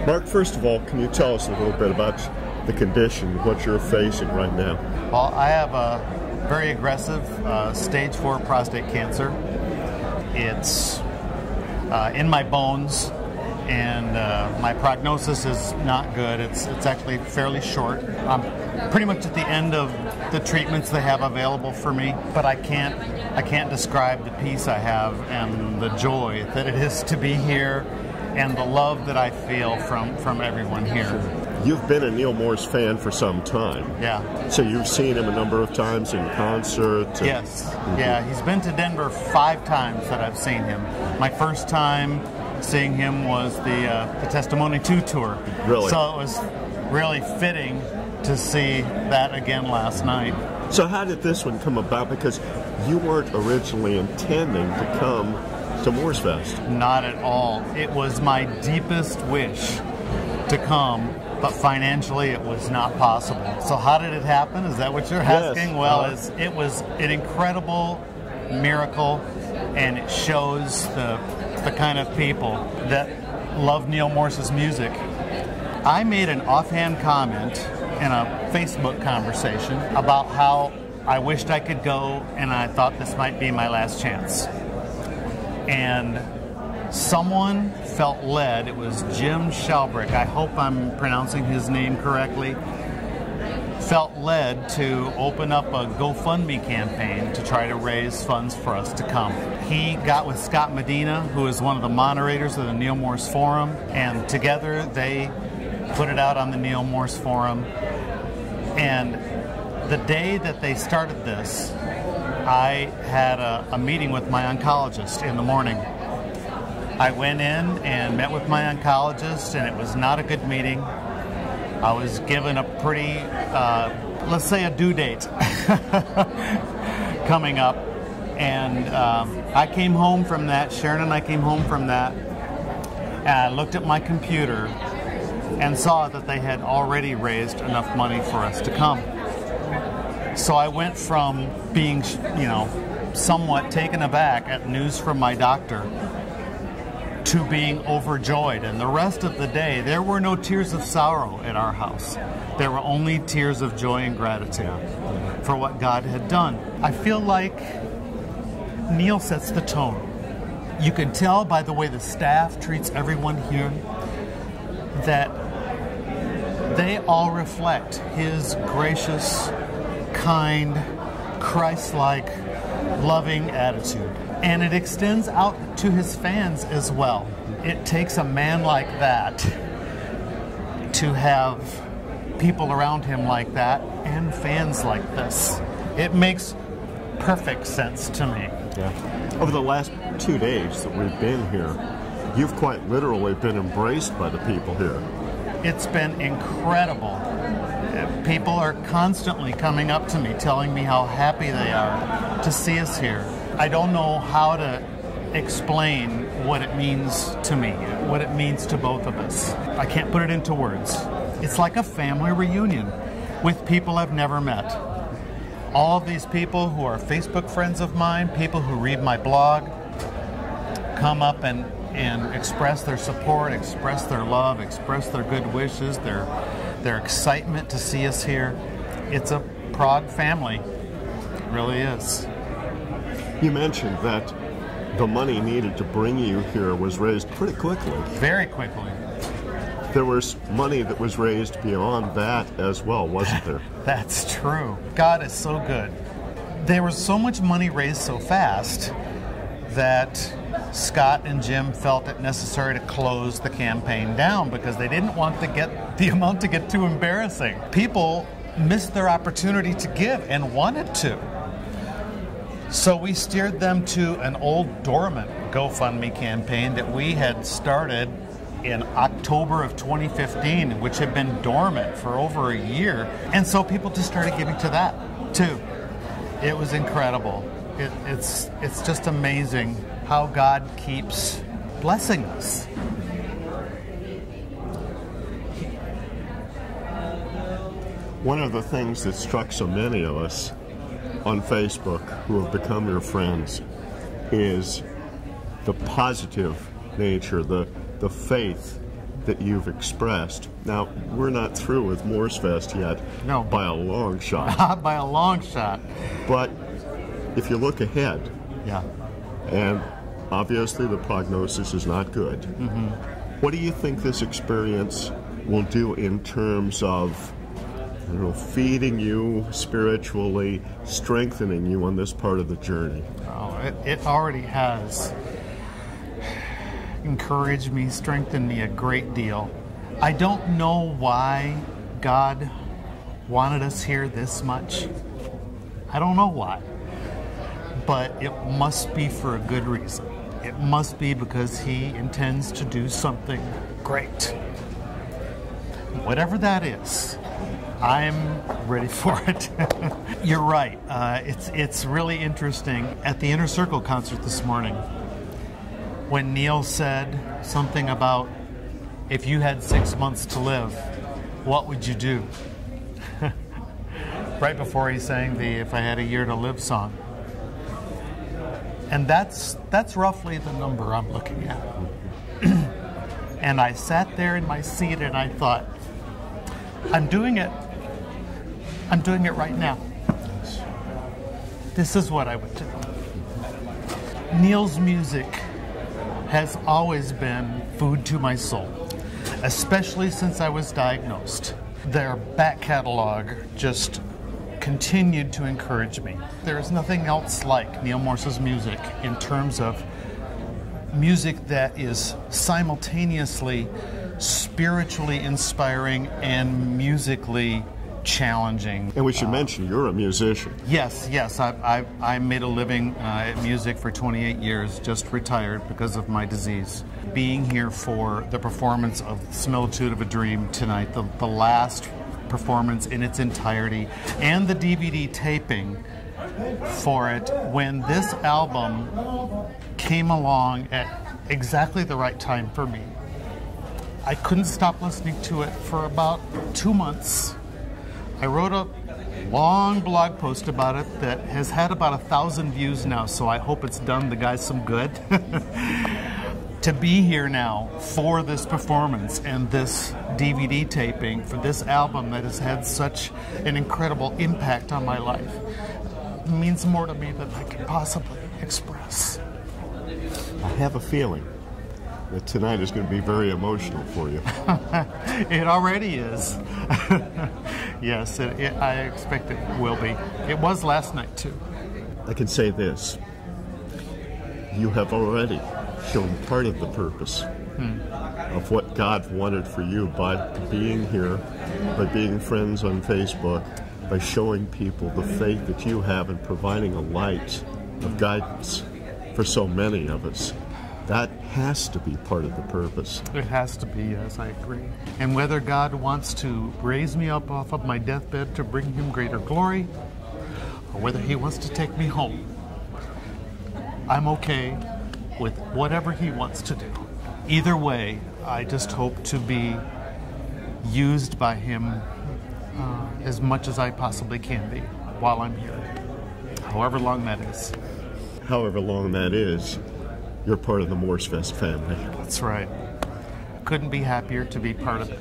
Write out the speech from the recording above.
Mark, first of all, can you tell us a little bit about the condition, what you're facing right now? Well, I have a very aggressive stage 4 prostate cancer. It's in my bones, and my prognosis is not good. It's actually fairly short. I'm pretty much at the end of the treatments they have available for me, but I can't describe the peace I have and the joy that it is to be here and the love that I feel from everyone here. You've been a Neal Morse fan for some time. Yeah. So you've seen him a number of times in concert? Yes. Yeah, he's been to Denver 5 times that I've seen him. My first time seeing him was the Testimony 2 tour. Really? So it was really fitting to see that again last night. So how did this one come about? Because you weren't originally intending to come to Morsefest. Not at all. It was my deepest wish to come, but financially it was not possible. So how did it happen? Is that what you're asking? Yes. Well, it was an incredible miracle, and it shows the kind of people that love Neal Morse's music. I made an offhand comment in a Facebook conversation about how I wished I could go and I thought this might be my last chance. And someone felt led, it was Jim Shelbrick, I hope I'm pronouncing his name correctly, felt led to open up a GoFundMe campaign to try to raise funds for us to come. He got with Scott Medina, who is one of the moderators of the Neal Morse Forum, and together they put it out on the Neal Morse Forum. And the day that they started this, I had a meeting with my oncologist in the morning. I went in and met with my oncologist, and it was not a good meeting. I was given a pretty, let's say a due date coming up. And I came home from that, Sharon and I came home from that, and I looked at my computer and saw that they had already raised enough money for us to come. So I went from being, somewhat taken aback at news from my doctor to being overjoyed. And the rest of the day, there were no tears of sorrow at our house. There were only tears of joy and gratitude for what God had done. I feel like Neal sets the tone. You can tell by the way the staff treats everyone here that they all reflect his gracious, kind, Christ-like, loving attitude. And it extends out to his fans as well. It takes a man like that to have people around him like that and fans like this. It makes perfect sense to me. Yeah. Over the last 2 days that we've been here, you've quite literally been embraced by the people here. It's been incredible. People are constantly coming up to me, telling me how happy they are to see us here. I don't know how to explain what it means to me, what it means to both of us. I can't put it into words. It's like a family reunion with people I've never met. All of these people who are Facebook friends of mine, people who read my blog, come up and express their support, express their love, express their good wishes, their excitement to see us here. It's a Prague family. It really is. You mentioned that the money needed to bring you here was raised pretty quickly. Very quickly. There was money that was raised beyond that as well, wasn't there? That's true. God is so good. There was so much money raised so fast that Scott and Jim felt it necessary to close the campaign down because they didn't want the amount to get too embarrassing. People missed their opportunity to give and wanted to. So we steered them to an old dormant GoFundMe campaign that we had started in October of 2015, which had been dormant for over a year. And so people just started giving to that too. It was incredible. It's just amazing how God keeps blessing us. One of the things that struck so many of us on Facebook who have become your friends is the positive nature, the faith that you've expressed. Now, we're not through with Morsefest yet, No. by a long shot. Not by a long shot. But if you look ahead, Yeah. and obviously the prognosis is not good, what do you think this experience will do in terms of, I don't know, feeding you spiritually, strengthening you on this part of the journey? Oh, it already has encouraged me, strengthened me a great deal. I don't know why God wanted us here this much. I don't know why. But it must be for a good reason. It must be because He intends to do something great. Whatever that is, I'm ready for it. You're right. It's really interesting. At the Inner Circle concert this morning, when Neal said something about, if you had 6 months to live, what would you do? Right before he sang the "If I Had a Year to Live" song. And that's roughly the number I'm looking at. And I sat there in my seat and I thought, I'm doing it. I'm doing it right now. This is what I would do. Neal's music has always been food to my soul, especially since I was diagnosed. Their back catalog just continued to encourage me. There's nothing else like Neal Morse's music in terms of music that is simultaneously spiritually inspiring and musically challenging. And we should mention, you're a musician. Yes. I made a living at music for 28 years, just retired because of my disease. Being here for the performance of Similitude of a Dream tonight, the last performance in its entirety, and the DVD taping for it, when this album came along at exactly the right time for me. I couldn't stop listening to it for about 2 months. I wrote a long blog post about it that has had about 1,000 views now, so I hope it's done the guys some good. To be here now for this performance and this DVD taping for this album that has had such an incredible impact on my life means more to me than I can possibly express. I have a feeling that tonight is going to be very emotional for you. It already is. Yes, I expect it will be. It was last night too. I can say this. You have already shown part of the purpose of what God wanted for you by being here, by being friends on Facebook, by showing people the faith that you have and providing a light of guidance for so many of us. That has to be part of the purpose. It has to be, yes, I agree. And whether God wants to raise me up off of my deathbed to bring Him greater glory, or whether He wants to take me home, I'm okay with whatever He wants to do. Either way, I just hope to be used by Him as much as I possibly can be while I'm here, however long that is. However long that is, you're part of the Morsefest family. That's right. Couldn't be happier to be part of it.